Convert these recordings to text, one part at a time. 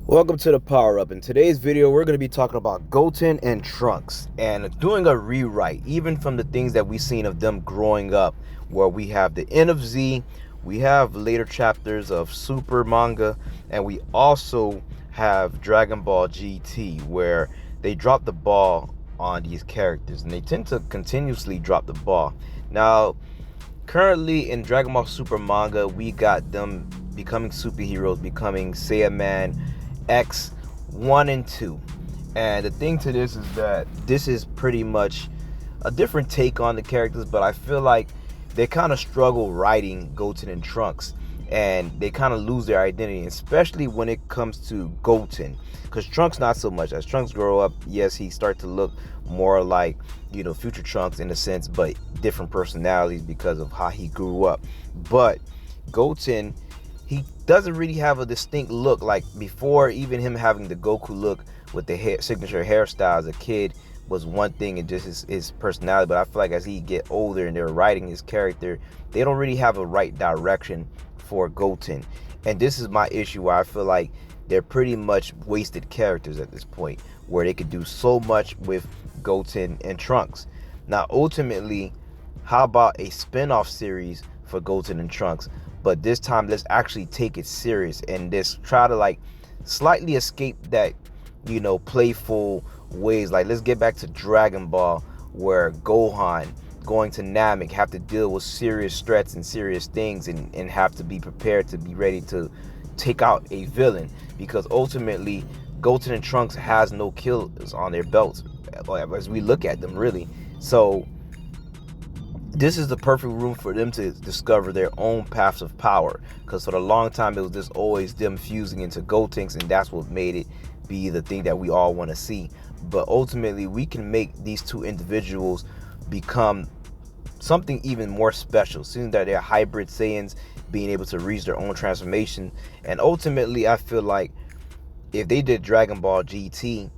Welcome to the Power Up. In today's video, we're going to be talking about Goten and Trunks and doing a rewrite, even from the things that we've seen of them growing up, where we have the end of Z, we have later chapters of Super manga, and we also have Dragon Ball GT, where they drop the ball on these characters, and they tend to continuously drop the ball. Now, currently in Dragon Ball Super manga, we got them becoming superheroes, becoming Saiyaman X 1 and 2. And the thing to this is that this is pretty much a different take on the characters, but I feel like they kind of struggle writing Goten and Trunks, and they kind of lose their identity, especially when it comes to Goten. Because Trunks, not so much. As Trunks grow up, yes, he starts to look more like, future Trunks in a sense, but different personalities because of how he grew up. But Goten, he doesn't really have a distinct look like before. Even him having the Goku look with the signature hairstyle as a kid was one thing, and just his personality. But I feel like as he get older and they're writing his character, they don't really have a right direction for Goten. And this is my issue, where I feel like they're pretty much wasted characters at this point, where they could do so much with Goten and Trunks. Now, ultimately, how about a spin-off series for Goten and Trunks? But this time, let's actually take it serious and just try to slightly escape that, playful ways. Like, let's get back to Dragon Ball, where Gohan going to Namek have to deal with serious threats and serious things, and have to be prepared to be ready to take out a villain, because ultimately Goten and Trunks has no kills on their belts as we look at them, really. So this is the perfect room for them to discover their own paths of power, because for a long time it was just always them fusing into Gotenks, and that's what made it be the thing that we all want to see. But ultimately, we can make these two individuals become something even more special, seeing that they're hybrid Saiyans, being able to reach their own transformation. And ultimately, I feel like if they did Dragon Ball GT,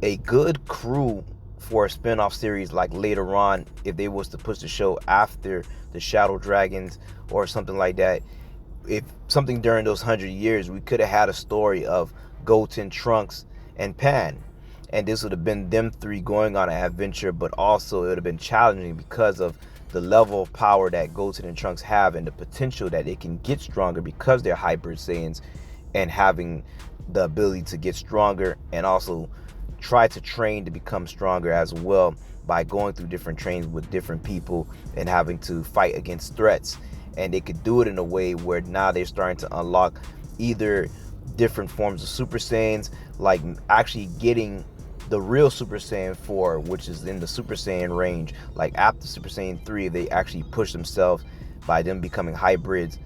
a good crew for a spin-off series, like later on, if they was to push the show after the Shadow Dragons or something like that, if something during those 100 years, we could have had a story of Goten, Trunks, and Pan. And this would have been them three going on an adventure, but also it would have been challenging because of the level of power that Goten and Trunks have, and the potential that they can get stronger because they're hybrid Saiyans, and having the ability to get stronger and also try to train to become stronger as well by going through different trains with different people and having to fight against threats. And they could do it in a way where now they're starting to unlock either different forms of Super Saiyans, like actually getting the real Super Saiyan 4, which is in the Super Saiyan range. Like after Super Saiyan 3, they actually push themselves by them becoming hybrids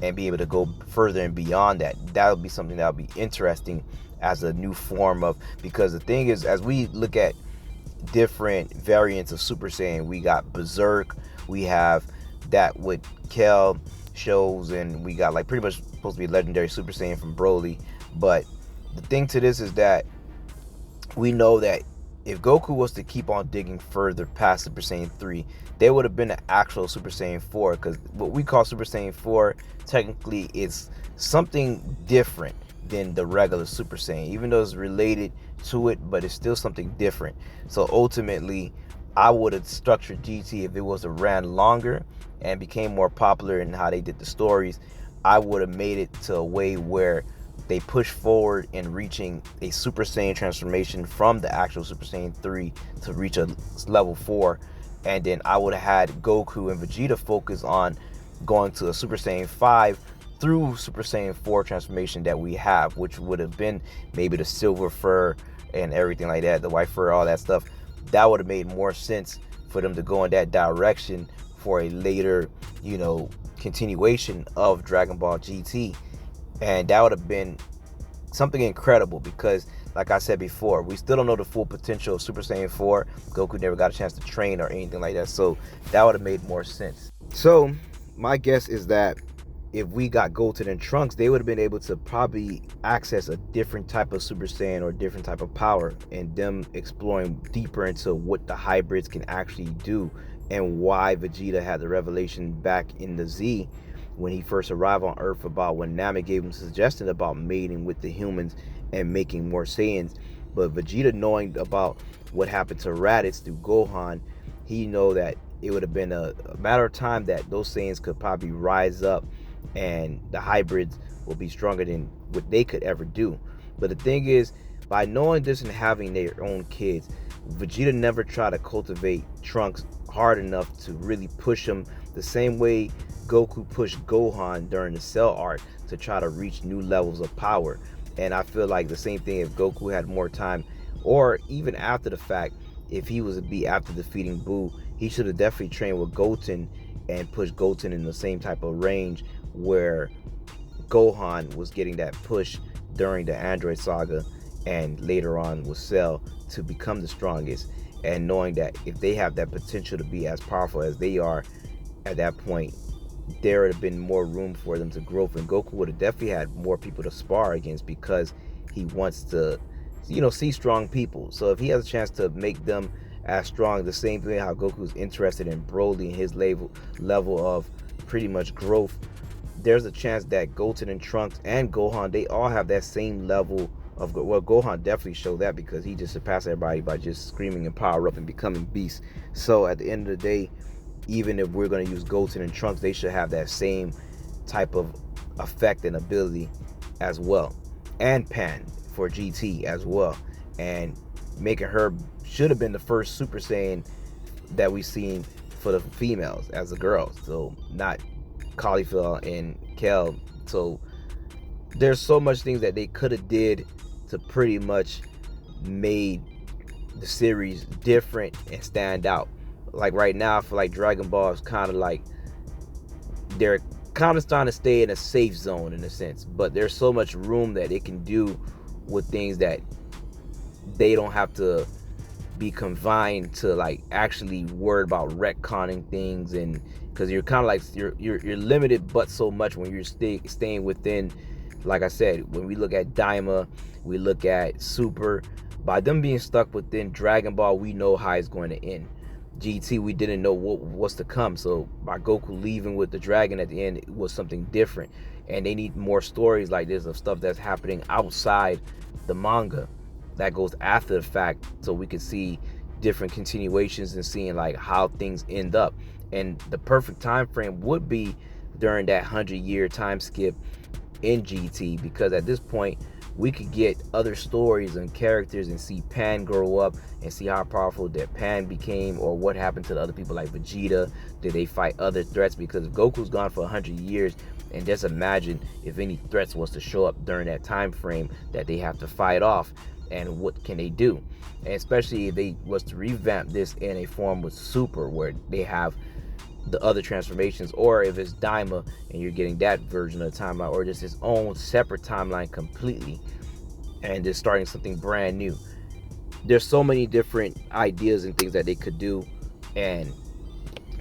and be able to go further and beyond that. That would be something that would be interesting as a new form of, because the thing is, as we look at different variants of Super Saiyan, we got Berserk, we have that with Kel shows, and we got like pretty much supposed to be legendary Super Saiyan from Broly. But the thing to this is that we know that if Goku was to keep on digging further past Super Saiyan 3, there would have been an actual Super Saiyan 4, because what we call Super Saiyan 4 technically is something different than the regular Super Saiyan, even though it's related to it, but it's still something different. So ultimately, I would have structured GT, if it was to ran longer and became more popular in how they did the stories, I would have made it to a way where they push forward in reaching a Super Saiyan transformation from the actual Super Saiyan 3 to reach a level 4. And then I would have had Goku and Vegeta focus on going to a Super Saiyan 5 through Super Saiyan 4 transformation that we have, which would have been maybe the silver fur and everything like that, the white fur, all that stuff. That would have made more sense for them to go in that direction for a later, continuation of Dragon Ball GT. And that would have been something incredible, because like I said before, we still don't know the full potential of Super Saiyan 4. Goku never got a chance to train or anything like that, so that would have made more sense. So my guess is that if we got Goten and Trunks, they would have been able to probably access a different type of Super Saiyan or different type of power, and them exploring deeper into what the hybrids can actually do, and why Vegeta had the revelation back in the Z when he first arrived on Earth, about when Namek gave him a suggestion about mating with the humans and making more Saiyans. But Vegeta, knowing about what happened to Raditz through Gohan, he know that it would have been a matter of time that those Saiyans could probably rise up and the hybrids will be stronger than what they could ever do. But the thing is, by knowing this and having their own kids, Vegeta never tried to cultivate Trunks hard enough to really push him the same way Goku pushed Gohan during the Cell arc to try to reach new levels of power. And I feel like the same thing if Goku had more time, or even after the fact, if he was to be after defeating Buu, he should have definitely trained with Goten and pushed Goten in the same type of range where Gohan was getting that push during the Android saga and later on with Cell to become the strongest. And knowing that if they have that potential to be as powerful as they are at that point, there would have been more room for them to grow. And Goku would have definitely had more people to spar against because he wants to, see strong people. So if he has a chance to make them as strong, the same way how Goku's interested in Broly and his level of pretty much growth, there's a chance that Goten and Trunks and Gohan, they all have that same level of, well, Gohan definitely showed that because he just surpassed everybody by just screaming and power up and becoming beasts. So at the end of the day, even if we're going to use Goten and Trunks, they should have that same type of effect and ability as well. And Pan for GT as well. And making her should have been the first Super Saiyan that we've seen for the females as the girls. So not Cauliflower and Kel. So there's so much things that they could have did to pretty much made the series different and stand out. Like right now, I feel like Dragon Ball is kind of like they're kind of trying to stay in a safe zone in a sense, but there's so much room that it can do with things that they don't have to be confined to, like actually worried about retconning things. And because you're kind of like you're limited but so much when you're staying within, like I said, when we look at Daima, we look at Super, by them being stuck within Dragon Ball, we know how it's going to end. GT, we didn't know what's to come. So by Goku leaving with the dragon at the end, it was something different. And they need more stories like this of stuff that's happening outside the manga that goes after the fact, so we can see different continuations and seeing like how things end up. And the perfect time frame would be during that 100-year time skip in GT, because at this point we could get other stories and characters and see Pan grow up and see how powerful that Pan became, or what happened to the other people like Vegeta. Did they fight other threats? Because if Goku's gone for 100 years, and just imagine if any threats was to show up during that time frame that they have to fight off, and what can they do? And especially if they was to revamp this in a form with Super, where they have the other transformations, or if it's Daima and you're getting that version of the timeline, or just its own separate timeline completely and just starting something brand new. There's so many different ideas and things that they could do. And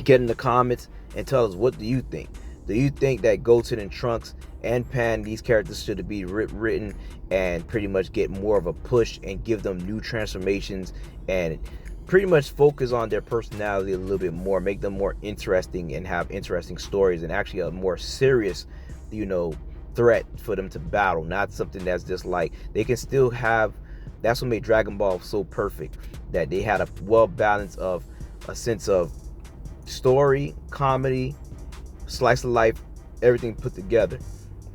get in the comments and tell us, what do you think? Do you think that Goten and Trunks and Pan, these characters should be written and pretty much get more of a push and give them new transformations and pretty much focus on their personality a little bit more, make them more interesting and have interesting stories and actually a more serious, threat for them to battle, not something that's just like they can still have. That's what made Dragon Ball so perfect, that they had a well balance of a sense of story, comedy, slice of life, everything put together.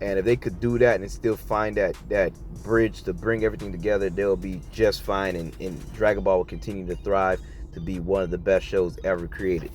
And if they could do that and still find that bridge to bring everything together, they'll be just fine. And Dragon Ball will continue to thrive to be one of the best shows ever created.